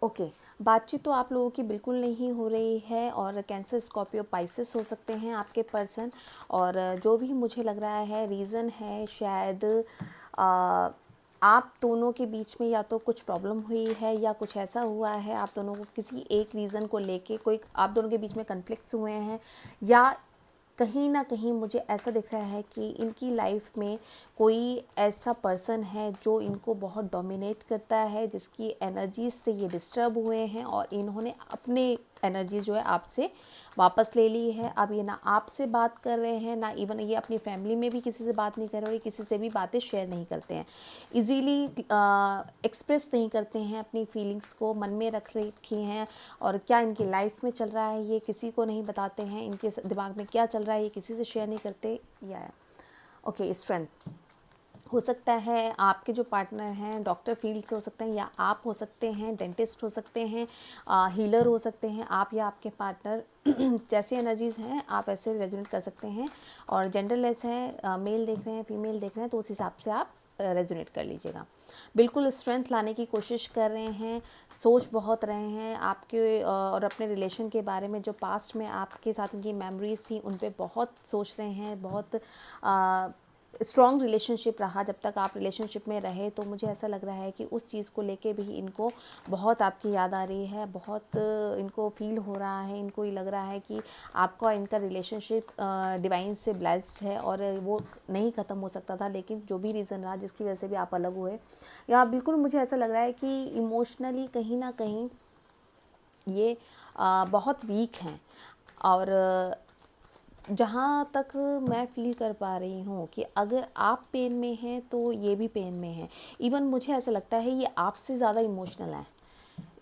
ओके, बातचीत तो आप लोगों की बिल्कुल नहीं हो रही है और कैंसर, स्कॉर्पियो, पाइसेस हो सकते हैं आपके पर्सन। और जो भी मुझे लग रहा है रीज़न है शायद आप दोनों के बीच में या तो कुछ प्रॉब्लम हुई है या कुछ ऐसा हुआ है, आप दोनों को किसी एक रीज़न को लेके कोई आप दोनों के बीच में कन्फ्लिक्ट्स हुए हैं, या कहीं ना कहीं मुझे ऐसा दिख रहा है कि इनकी लाइफ में कोई ऐसा पर्सन है जो इनको बहुत डोमिनेट करता है, जिसकी एनर्जीज से ये डिस्टर्ब हुए हैं और इन्होंने अपने एनर्जी जो है आपसे वापस ले ली है। अब ये ना आपसे बात कर रहे हैं, ना इवन ये अपनी फैमिली में भी किसी से बात नहीं कर रहे और ये किसी से भी बातें शेयर नहीं करते हैं, इजीली एक्सप्रेस नहीं करते हैं अपनी फीलिंग्स को, मन में रख रखी हैं। और क्या इनकी लाइफ में चल रहा है ये किसी को नहीं बताते हैं, इनके दिमाग में क्या चल रहा है ये किसी से शेयर नहीं करते। या ओके, स्ट्रेंथ हो सकता है आपके जो पार्टनर हैं डॉक्टर फील्ड से हो सकते हैं, या आप हो सकते हैं डेंटिस्ट हो सकते हैं, हीलर हो सकते हैं आप या आपके पार्टनर। जैसी एनर्जीज़ हैं आप ऐसे रेजोनेट कर सकते हैं। और जेंडरलेस है, मेल देख रहे हैं फीमेल देख रहे हैं तो उस हिसाब से आप रेजोनेट कर लीजिएगा। बिल्कुल स्ट्रेंथ लाने की कोशिश कर रहे हैं, सोच बहुत रहे हैं आपके और अपने रिलेशन के बारे में, जो पास्ट में आपके साथ उनकी मेमोरीज़ थी उन पे बहुत सोच रहे हैं। बहुत स्ट्रॉन्ग रिलेशनशिप रहा जब तक आप रिलेशनशिप में रहे, तो मुझे ऐसा लग रहा है कि उस चीज़ को लेके भी इनको बहुत आपकी याद आ रही है, बहुत इनको फील हो रहा है, इनको ये लग रहा है कि आपका इनका रिलेशनशिप डिवाइन से ब्लेस्ड है और वो नहीं ख़त्म हो सकता था, लेकिन जो भी रीज़न रहा जिसकी वजह से भी आप अलग हुए, या बिल्कुल मुझे ऐसा लग रहा है कि इमोशनली कहीं ना कहीं ये बहुत वीक हैं। और जहाँ तक मैं फ़ील कर पा रही हूँ कि अगर आप पेन में हैं तो ये भी पेन में है। इवन मुझे ऐसा लगता है ये आपसे ज़्यादा इमोशनल है,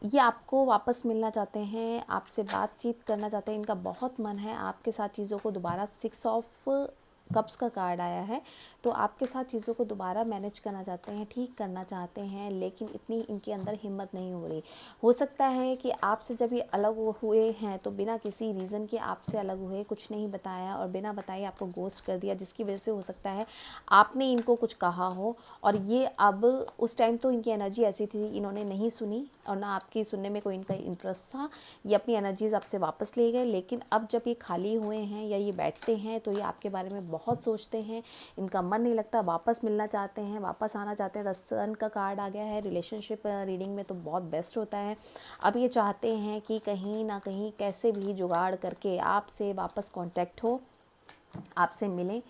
ये आपको वापस मिलना चाहते हैं, आपसे बातचीत करना चाहते हैं, इनका बहुत मन है आपके साथ चीज़ों को दोबारा। 6 ऑफ कप्स का कार्ड आया है, तो आपके साथ चीज़ों को दोबारा मैनेज करना चाहते हैं, ठीक करना चाहते हैं, लेकिन इतनी इनके अंदर हिम्मत नहीं हो रही। हो सकता है कि आपसे जब ये अलग हुए हैं तो बिना किसी रीज़न के आपसे अलग हुए, कुछ नहीं बताया और बिना बताए आपको गोस्ट कर दिया, जिसकी वजह से हो सकता है आपने इनको कुछ कहा हो और ये अब, उस टाइम तो इनकी एनर्जी ऐसी थी इन्होंने नहीं सुनी और ना आपकी सुनने में कोई इनका इंटरेस्ट था, ये अपनी एनर्जीज़ आपसे वापस ले गए। लेकिन अब जब ये खाली हुए हैं या ये बैठते हैं तो ये आपके बारे में बहुत सोचते हैं, इनका मन नहीं लगता, वापस मिलना चाहते हैं, वापस आना चाहते हैं। 10 सन का कार्ड आ गया है, रिलेशनशिप रीडिंग में तो बहुत बेस्ट होता है। अब ये चाहते हैं कि कहीं ना कहीं कैसे भी जुगाड़ करके आपसे वापस कांटेक्ट हो, आपसे मिलें।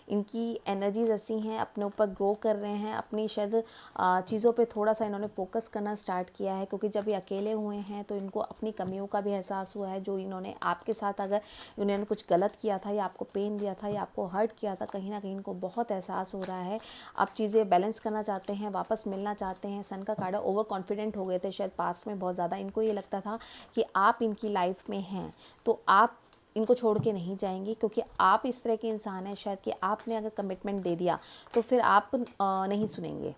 इनकी एनर्जीज ऐसी हैं, अपने ऊपर ग्रो कर रहे हैं, अपनी शायद चीज़ों पे थोड़ा सा इन्होंने फोकस करना स्टार्ट किया है, क्योंकि जब ये अकेले हुए हैं तो इनको अपनी कमियों का भी एहसास हुआ है। जो इन्होंने आपके साथ अगर इन्होंने कुछ गलत किया था या आपको पेन दिया था या आपको हर्ट किया था, कहीं ना कहीं इनको बहुत एहसास हो रहा है। अब चीज़ें बैलेंस करना चाहते हैं, वापस मिलना चाहते हैं। सन का कार्ड, ओवर कॉन्फिडेंट हो गए थे शायद पास्ट में बहुत ज़्यादा, इनको ये लगता था कि आप इनकी लाइफ में हैं तो आप इनको छोड़ के नहीं जाएंगी, क्योंकि आप इस तरह के इंसान हैं शायद कि आपने अगर कमिटमेंट दे दिया तो फिर आप नहीं सुनेंगे,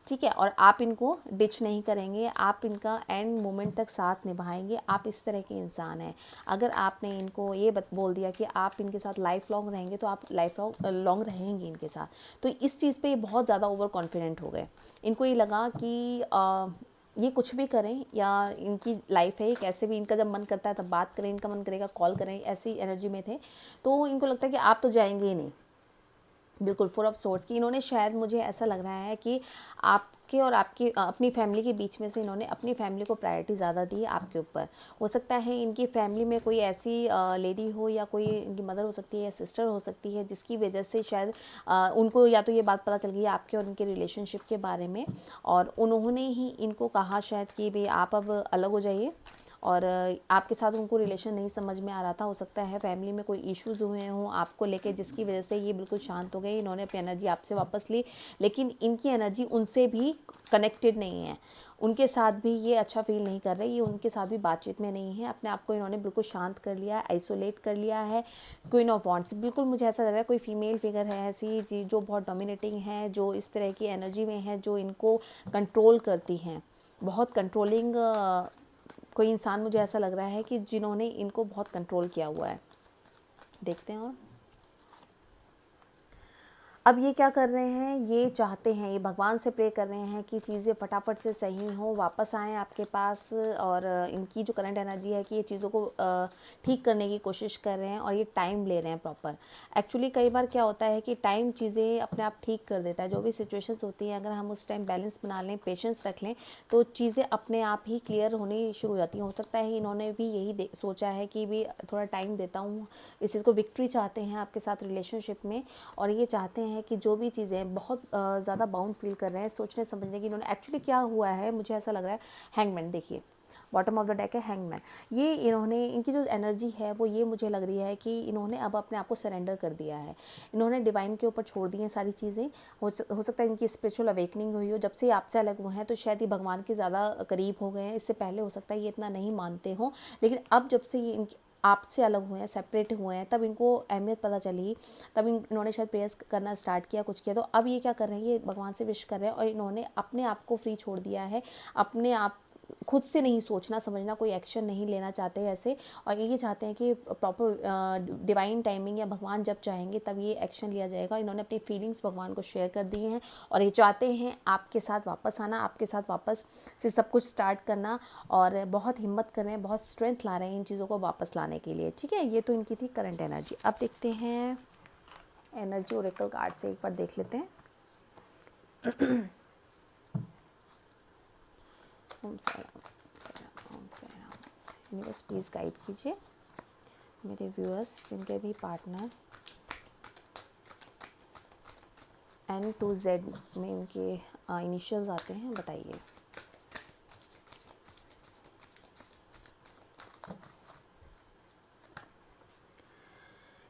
ठीक है, और आप इनको डिच नहीं करेंगे, आप इनका एंड मोमेंट तक साथ निभाएंगे। आप इस तरह के इंसान हैं। अगर आपने इनको ये बोल दिया कि आप इनके साथ लाइफ लॉन्ग रहेंगे तो आप लाइफ लॉन्ग रहेंगे इनके साथ। तो इस चीज़ पे ये बहुत ज़्यादा ओवर कॉन्फिडेंट हो गए। इनको ये लगा कि ये कुछ भी करें, या इनकी लाइफ है, कैसे भी इनका जब मन करता है तब बात करें, इनका मन करेगा कॉल करें, ऐसी एनर्जी में थे। तो इनको लगता है कि आप तो जाएंगे ही नहीं, बिल्कुल 4 ऑफ सोर्ड्स की। इन्होंने शायद, मुझे ऐसा लग रहा है कि आपके और आपकी अपनी फैमिली के बीच में से इन्होंने अपनी फैमिली को प्रायोरिटी ज़्यादा दी है आपके ऊपर। हो सकता है इनकी फैमिली में कोई ऐसी लेडी हो, या कोई इनकी मदर हो सकती है या सिस्टर हो सकती है, जिसकी वजह से शायद उनको या तो ये बात पता चल गई है आपके और इनके रिलेशनशिप के बारे में, और उन्होंने ही इनको कहा शायद कि भाई आप अब अलग हो जाइए। और आपके साथ उनको रिलेशन नहीं समझ में आ रहा था। हो सकता है फैमिली में कोई इश्यूज़ हुए हों आपको लेके, जिसकी वजह से ये बिल्कुल शांत हो गए। इन्होंने अपनी एनर्जी आपसे वापस ली, लेकिन इनकी एनर्जी उनसे भी कनेक्टेड नहीं है, उनके साथ भी ये अच्छा फील नहीं कर रहे, ये उनके साथ भी बातचीत में नहीं है। अपने आप को इन्होंने बिल्कुल शांत कर लिया है, आइसोलेट कर लिया है। क्वीन ऑफ वॉन्ड्स, बिल्कुल मुझे ऐसा लग रहा है कोई फीमेल फिगर है ऐसी जी जो बहुत डोमिनेटिंग है, जो इस तरह की एनर्जी में है, जो इनको कंट्रोल करती हैं, बहुत कंट्रोलिंग कोई इंसान मुझे ऐसा लग रहा है कि जिन्होंने इनको बहुत कंट्रोल किया हुआ है। देखते हैं। और अब ये क्या कर रहे हैं, ये चाहते हैं, ये भगवान से प्रे कर रहे हैं कि चीज़ें फटाफट से सही हों, वापस आएँ आपके पास, और इनकी जो करंट एनर्जी है कि ये चीज़ों को ठीक करने की कोशिश कर रहे हैं और ये टाइम ले रहे हैं प्रॉपर। एक्चुअली कई बार क्या होता है कि टाइम चीज़ें अपने आप ठीक कर देता है। जो भी सिचुएशंस होती हैं, अगर हम उस टाइम बैलेंस बना लें, पेशेंस रख लें, तो चीज़ें अपने आप ही क्लियर होनी शुरू हो जाती हैं। हो सकता है इन्होंने भी यही सोचा है कि भी थोड़ा टाइम देता हूँ, इस चीज़ को विक्ट्री चाहते हैं आपके साथ रिलेशनशिप में, और ये चाहते हैं कि जो भी चीज़ें बहुत ज़्यादा बाउंड फील कर रहे हैं, सोचने समझने की इन्होंने एक्चुअली क्या हुआ है, मुझे ऐसा लग रहा है, हैंगमैन देखिए, बॉटम ऑफ द डेक है हैंगमैन। ये इन्होंने, इनकी जो एनर्जी है वो ये मुझे लग रही है कि इन्होंने अब अपने आप को सरेंडर कर दिया है, इन्होंने डिवाइन के ऊपर छोड़ दी हैं सारी चीज़ें। हो सकता है इनकी स्पिरिचुअल अवेकनिंग हुई हो, जब से आपसे अलग हुए हैं तो शायद ये भगवान के ज़्यादा करीब हो गए हैं। इससे पहले हो सकता है ये इतना नहीं मानते हों, लेकिन अब जब से ये इनकी आपसे अलग हुए हैं, सेपरेट हुए हैं, तब इनको अहमियत पता चली, तब इन्होंने शायद प्रेयर्स करना स्टार्ट किया, कुछ किया। तो अब ये क्या कर रहे हैं, ये भगवान से विश कर रहे हैं और इन्होंने अपने आप को फ्री छोड़ दिया है, अपने आप खुद से नहीं सोचना समझना, कोई एक्शन नहीं लेना चाहते ऐसे, और ये चाहते हैं कि प्रॉपर डिवाइन टाइमिंग या भगवान जब चाहेंगे तब ये एक्शन लिया जाएगा। इन्होंने अपनी फीलिंग्स भगवान को शेयर कर दी हैं और ये चाहते हैं आपके साथ वापस आना, आपके साथ वापस से सब कुछ स्टार्ट करना, और बहुत हिम्मत कर रहे हैं, बहुत स्ट्रेंथ ला रहे हैं इन चीज़ों को वापस लाने के लिए। ठीक है, ये तो इनकी थी करंट एनर्जी। अब देखते हैं एनर्जी ओरेकल कार्ड से एक बार देख लेते हैं। ओम साई राम, साई राम, ओम साई राम, ओम साई। यूनिवर्स प्लीज़ गाइड कीजिए मेरे व्यूअर्स जिनके भी पार्टनर N2Z में इनके इनिशियल्स आते हैं, बताइए।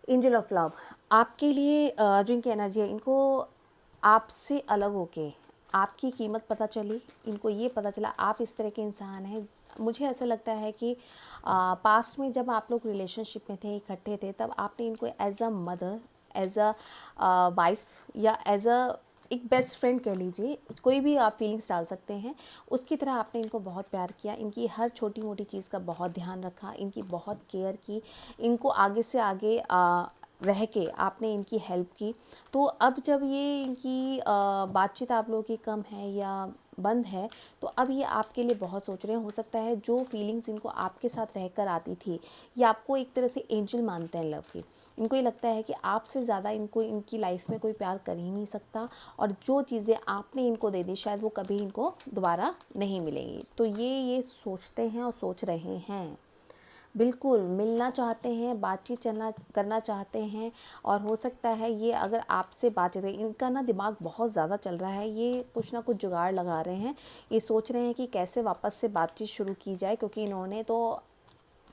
एंजल ऑफ लव आपके लिए जो इनकी एनर्जी है, इनको आपसे अलग होके आपकी कीमत पता चली, इनको ये पता चला आप इस तरह के इंसान हैं। मुझे ऐसा लगता है कि पास्ट में जब आप लोग रिलेशनशिप में थे, इकट्ठे थे, तब आपने इनको as a mother, as a wife, या एज अ एक बेस्ट फ्रेंड कह लीजिए, कोई भी आप फीलिंग्स डाल सकते हैं, उसकी तरह आपने इनको बहुत प्यार किया, इनकी हर छोटी मोटी चीज़ का बहुत ध्यान रखा, इनकी बहुत केयर की, इनको आगे से आगे रह के आपने इनकी हेल्प की। तो अब जब ये इनकी बातचीत आप लोगों की कम है या बंद है, तो अब ये आपके लिए बहुत सोच रहे हैं। हो सकता है जो फीलिंग्स इनको आपके साथ रहकर आती थी, ये आपको एक तरह से एंजल मानते हैं लव की। इनको ये लगता है कि आपसे ज़्यादा इनको इनकी लाइफ में कोई प्यार कर ही नहीं सकता, और जो चीज़ें आपने इनको दे दी शायद वो कभी इनको दोबारा नहीं मिलेंगी। तो ये सोचते हैं और सोच रहे हैं, बिल्कुल मिलना चाहते हैं, बातचीत करना चाहते हैं। और हो सकता है ये अगर आपसे बातचीत, इनका ना दिमाग बहुत ज़्यादा चल रहा है, ये कुछ ना कुछ जुगाड़ लगा रहे हैं, ये सोच रहे हैं कि कैसे वापस से बातचीत शुरू की जाए, क्योंकि इन्होंने तो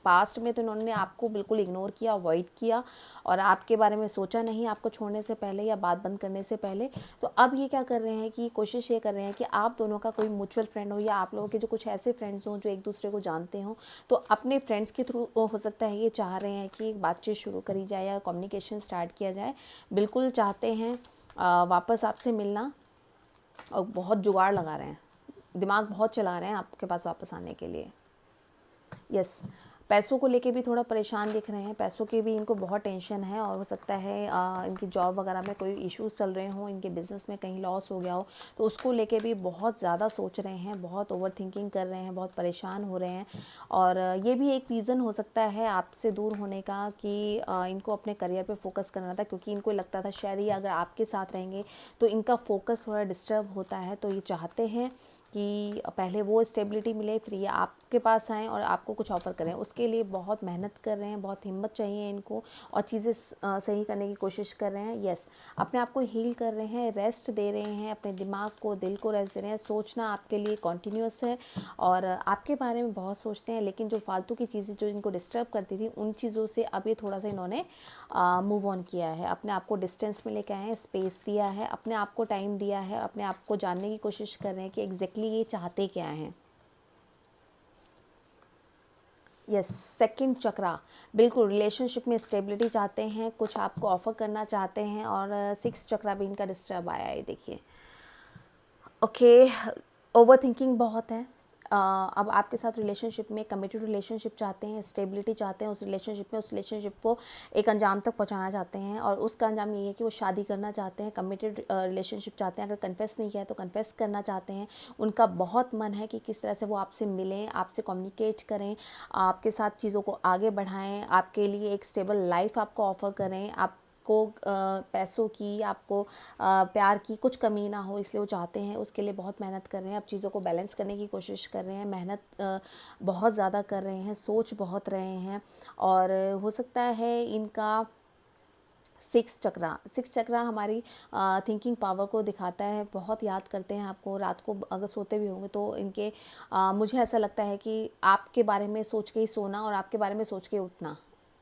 पास्ट में तो इन्होंने आपको बिल्कुल इग्नोर किया, अवॉइड किया, और आपके बारे में सोचा नहीं आपको छोड़ने से पहले या बात बंद करने से पहले। तो अब ये क्या कर रहे हैं कि कोशिश ये कर रहे हैं कि आप दोनों का कोई म्यूचुअल फ्रेंड हो, या आप लोगों के जो कुछ ऐसे फ्रेंड्स हों जो एक दूसरे को जानते हों, तो अपने फ्रेंड्स के थ्रू हो सकता है ये चाह रहे हैं कि बातचीत शुरू करी जाए या कम्युनिकेशन स्टार्ट किया जाए। बिल्कुल चाहते हैं वापस आपसे मिलना, और बहुत जुगाड़ लगा रहे हैं, दिमाग बहुत चला रहे हैं आपके पास वापस आने के लिए। यस, पैसों को लेके भी थोड़ा परेशान दिख रहे हैं, पैसों की भी इनको बहुत टेंशन है, और हो सकता है इनकी जॉब वगैरह में कोई इश्यूज चल रहे हों, इनके बिज़नेस में कहीं लॉस हो गया हो, तो उसको लेके भी बहुत ज़्यादा सोच रहे हैं, बहुत ओवर थिंकिंग कर रहे हैं, बहुत परेशान हो रहे हैं। और ये भी एक रीज़न हो सकता है आपसे दूर होने का कि इनको अपने करियर पे फोकस करना था, क्योंकि इनको लगता था शायद ये अगर आपके साथ रहेंगे तो इनका फोकस थोड़ा डिस्टर्ब होता है। तो ये चाहते हैं कि पहले वो स्टेबिलिटी मिले, फिर ये आपके पास आएँ और आपको कुछ ऑफ़र करें। उसके लिए बहुत मेहनत कर रहे हैं, बहुत हिम्मत चाहिए इनको, और चीज़ें सही करने की कोशिश कर रहे हैं। यस, अपने आप को हील कर रहे हैं, रेस्ट दे रहे हैं, अपने दिमाग को, दिल को रेस्ट दे रहे हैं। सोचना आपके लिए कॉन्टीन्यूअस है, और आपके बारे में बहुत सोचते हैं, लेकिन जो फालतू की चीज़ें जो इनको डिस्टर्ब करती थी, उन चीज़ों से अब ये थोड़ा सा इन्होंने मूव ऑन किया है, अपने आप को डिस्टेंस में लेके आए हैं, स्पेस दिया है, अपने आप को टाइम दिया है, अपने आप को जानने की कोशिश कर रहे हैं कि एग्जैक्टली ये चाहते क्या हैं। यस, सेकंड चक्रा, बिल्कुल रिलेशनशिप में स्टेबिलिटी चाहते हैं, कुछ आपको ऑफर करना चाहते हैं, और सिक्स चक्रा भी इनका डिस्टर्ब आया है, देखिए। ओके, ओवर थिंकिंग बहुत है, अब आपके साथ रिलेशनशिप में कमिटेड रिलेशनशिप चाहते हैं, स्टेबिलिटी चाहते हैं उस रिलेशनशिप में, उस रिलेशनशिप को एक अंजाम तक पहुंचाना चाहते हैं, और उसका अंजाम ये है कि वो शादी करना चाहते हैं, कमिटेड रिलेशनशिप चाहते हैं। अगर कन्फेस नहीं किया है तो कन्फेस करना चाहते हैं। उनका बहुत मन है कि किस तरह से वो आपसे मिलें, आपसे कम्युनिकेट करें, आपके साथ चीज़ों को आगे बढ़ाएं, आपके लिए एक स्टेबल लाइफ आपको ऑफ़र करें, आपको पैसों की, आपको प्यार की कुछ कमी ना हो, इसलिए वो चाहते हैं। उसके लिए बहुत मेहनत कर रहे हैं, अब चीज़ों को बैलेंस करने की कोशिश कर रहे हैं, मेहनत बहुत ज़्यादा कर रहे हैं, सोच बहुत रहे हैं। और हो सकता है इनका सिक्स चक्रा हमारी थिंकिंग पावर को दिखाता है। बहुत याद करते हैं आपको, रात को अगर सोते भी होंगे तो इनके मुझे ऐसा लगता है कि आपके बारे में सोच के ही सोना और आपके बारे में सोच के उठना,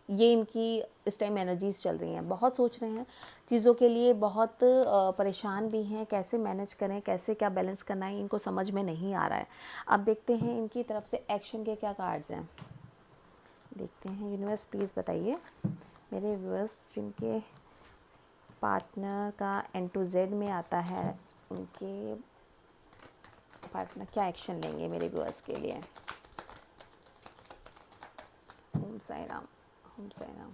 ये इनकी इस टाइम एनर्जीज चल रही हैं। बहुत सोच रहे हैं चीज़ों के लिए, बहुत परेशान भी हैं, कैसे मैनेज करें, कैसे क्या बैलेंस करना है इनको समझ में नहीं आ रहा है। अब देखते हैं इनकी तरफ से एक्शन के क्या कार्ड्स हैं, देखते हैं। यूनिवर्स प्लीज़ बताइए मेरे व्यूअर्स जिनके पार्टनर का एन टू जेड में आता है, उनके पार्टनर क्या एक्शन लेंगे मेरे व्यूअर्स के लिए। ओम साई राम, ओम साई राम।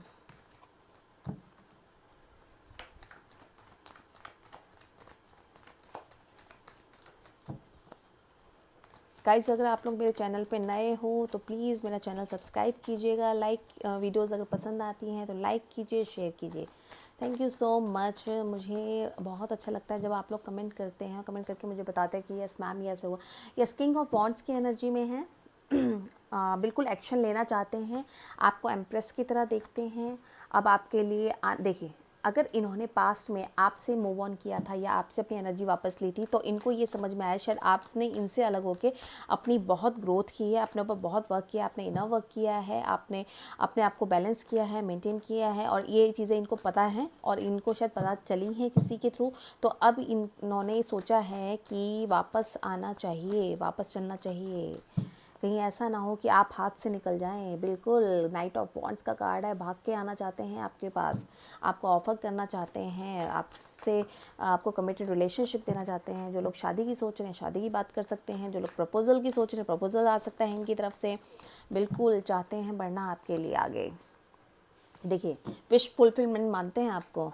गाइस अगर आप लोग मेरे चैनल पे नए हो तो प्लीज़ मेरा चैनल सब्सक्राइब कीजिएगा, वीडियोस अगर पसंद आती हैं तो लाइक कीजिए, शेयर कीजिए। Thank you so much. मुझे बहुत अच्छा लगता है जब आप लोग कमेंट करते हैं, कमेंट करके मुझे बताते हैं कि यस मैम यस हुआ। यस किंग ऑफ वॉन्ड्स की एनर्जी में है। बिल्कुल एक्शन लेना चाहते हैं, आपको एम्प्रेस की तरह देखते हैं। अब आपके लिए देखिए, अगर इन्होंने पास्ट में आपसे मूव ऑन किया था या आपसे अपनी एनर्जी वापस ली थी तो इनको ये समझ में आया शायद आपने इनसे अलग होकर अपनी बहुत ग्रोथ की है, अपने ऊपर बहुत वर्क किया, आपने इनर वर्क किया है, आपने अपने आप को बैलेंस किया है, मेंटेन किया है, और ये चीज़ें इनको पता है और इनको शायद पता चली हैं किसी के थ्रू। तो अब इन्होंने सोचा है कि वापस आना चाहिए, वापस चलना चाहिए, कहीं ऐसा ना हो कि आप हाथ से निकल जाएं। बिल्कुल नाइट ऑफ वॉन्ड्स का कार्ड है, भाग के आना चाहते हैं आपके पास, आपको ऑफ़र करना चाहते हैं, आपसे आपको कमिटेड रिलेशनशिप देना चाहते हैं। जो लोग शादी की सोच रहे हैं शादी की बात कर सकते हैं, जो लोग प्रपोजल की सोच रहे हैं प्रपोजल आ सकता है इनकी तरफ से। बिल्कुल चाहते हैं बढ़ना आपके लिए आगे। देखिए विश फुलफिलमेंट मानते हैं आपको,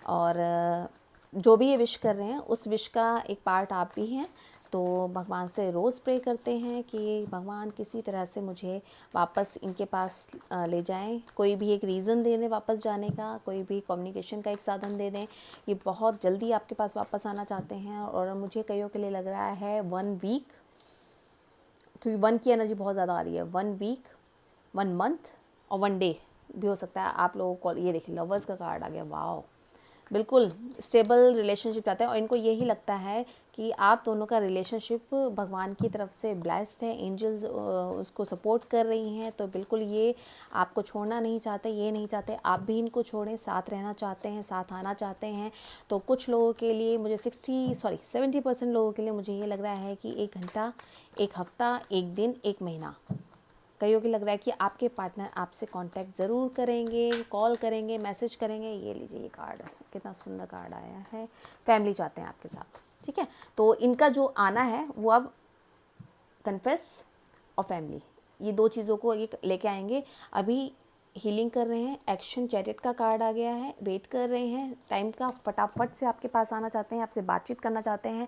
और जो भी ये विश कर रहे हैं उस विश का एक पार्ट आप भी हैं। तो भगवान से रोज़ प्रे करते हैं कि भगवान किसी तरह से मुझे वापस इनके पास ले जाएं, कोई भी एक रीज़न दे दें वापस जाने का, कोई भी कम्युनिकेशन का एक साधन दे दें। ये बहुत जल्दी आपके पास वापस आना चाहते हैं, और मुझे कईयों के लिए लग रहा है 1 वीक, क्योंकि 1 की एनर्जी बहुत ज़्यादा आ रही है। 1 वीक, 1 मंथ और 1 डे भी हो सकता है आप लोगों को। ये देखिए लवर्स का कार्ड आ गया, वाह। बिल्कुल स्टेबल रिलेशनशिप चाहते हैं, और इनको यही लगता है कि आप दोनों का रिलेशनशिप भगवान की तरफ से ब्लेस्ड है, एंजल्स उसको सपोर्ट कर रही हैं। तो बिल्कुल ये आपको छोड़ना नहीं चाहते, ये नहीं चाहते आप भी इनको छोड़ें, साथ रहना चाहते हैं, साथ आना चाहते हैं। तो कुछ लोगों के लिए मुझे 70% लोगों के लिए मुझे ये लग रहा है कि 1 घंटा, 1 हफ्ता, 1 दिन, 1 महीना। कईयों की लग रहा है कि आपके पार्टनर आपसे कांटेक्ट ज़रूर करेंगे, कॉल करेंगे, मैसेज करेंगे। ये लीजिए ये कार्ड, कितना सुंदर कार्ड आया है। फैमिली चाहते हैं आपके साथ, ठीक है। तो इनका जो आना है वो अब कन्फेस और फैमिली, ये 2 चीज़ों को ये लेके आएंगे। अभी हीलिंग कर रहे हैं, एक्शन चैरियट का कार्ड आ गया है, वेट कर रहे हैं टाइम का, फटाफट से आपके पास आना चाहते हैं, आपसे बातचीत करना चाहते हैं,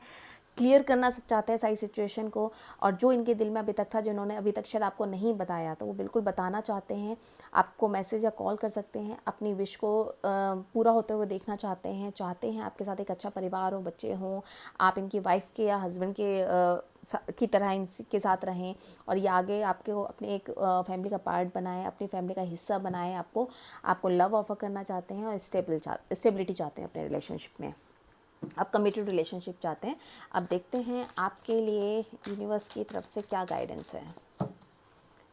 क्लियर करना चाहते हैं सारी सिचुएशन को। और जो इनके दिल में अभी तक था, जिन्होंने अभी तक शायद आपको नहीं बताया, तो वो बिल्कुल बताना चाहते हैं। आपको मैसेज या कॉल कर सकते हैं, अपनी विश को पूरा होते हुए देखना चाहते हैं आपके साथ एक अच्छा परिवार हो, बच्चे हों, आप इनकी वाइफ के या हस्बैंड के की तरह इनके साथ रहें, और ये आगे आपको अपने एक फैमिली का पार्ट बनाएं, अपनी फैमिली का हिस्सा बनाएं। आपको लव ऑफर करना चाहते हैं, और स्टेबिलिटी चाहते हैं अपने रिलेशनशिप में। आप कमिटेड रिलेशनशिप चाहते हैं। अब देखते हैं आपके लिए यूनिवर्स की तरफ से क्या गाइडेंस है।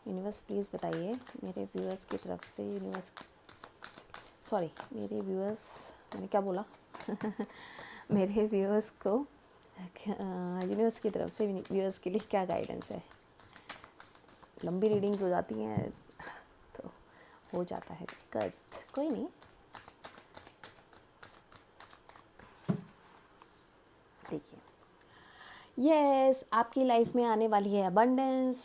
यूनिवर्स प्लीज़ बताइए मेरे व्यूअर्स की तरफ से, मेरे व्यूअर्स, मैंने क्या बोला मेरे व्यूअर्स को यूनिवर्स की तरफ से व्यूअर्स के लिए क्या गाइडेंस है। लंबी रीडिंग्स हो जाती हैं तो हो जाता है दिक्कत, कोई नहीं। देखिए यस, आपकी लाइफ में आने वाली है अबंडेंस,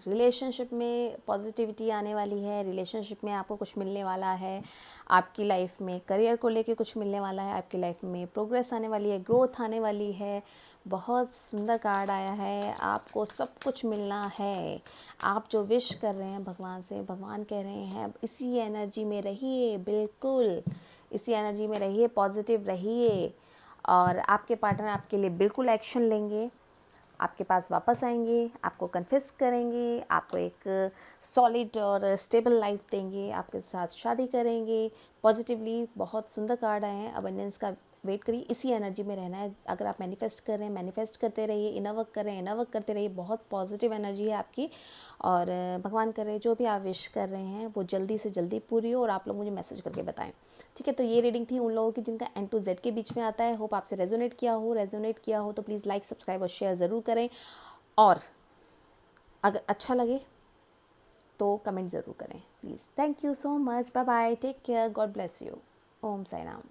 रिलेशनशिप में पॉजिटिविटी आने वाली है, रिलेशनशिप में आपको कुछ मिलने वाला है, आपकी लाइफ में करियर को लेके कुछ मिलने वाला है, आपकी लाइफ में प्रोग्रेस आने वाली है, ग्रोथ आने वाली है। बहुत सुंदर कार्ड आया है, आपको सब कुछ मिलना है। आप जो विश कर रहे हैं भगवान से, भगवान कह रहे हैं इसी एनर्जी में रहिए, बिल्कुल इसी एनर्जी में रहिए, पॉजिटिव रहिए, और आपके पार्टनर आपके लिए बिल्कुल एक्शन लेंगे, आपके पास वापस आएंगे, आपको कन्फेस करेंगे, आपको एक सॉलिड और स्टेबल लाइफ देंगे, आपके साथ शादी करेंगे पॉजिटिवली। बहुत सुंदर कार्ड आए हैं, अबंडेंस का वेट करिए, इसी एनर्जी में रहना है। अगर आप मैनिफेस्ट कर रहे हैं, मैनिफेस्ट करते रहिए, इनर वर्क कर रहे हैं, इनर वर्क करते रहिए, बहुत पॉजिटिव एनर्जी है आपकी। और भगवान कर रहे हैं जो भी आप विश कर रहे हैं वो जल्दी से जल्दी पूरी हो, और आप लोग मुझे मैसेज करके बताएं। ठीक है, तो ये रीडिंग थी उन लोगों की जिनका एन टू जेड के बीच में आता है। होप आपसे रेजोनेट किया हो तो प्लीज़ लाइक, सब्सक्राइब और शेयर ज़रूर करें, और अगर अच्छा लगे तो कमेंट ज़रूर करें please. Thank you so much, bye bye, take care, God bless you, Om Sai Ram.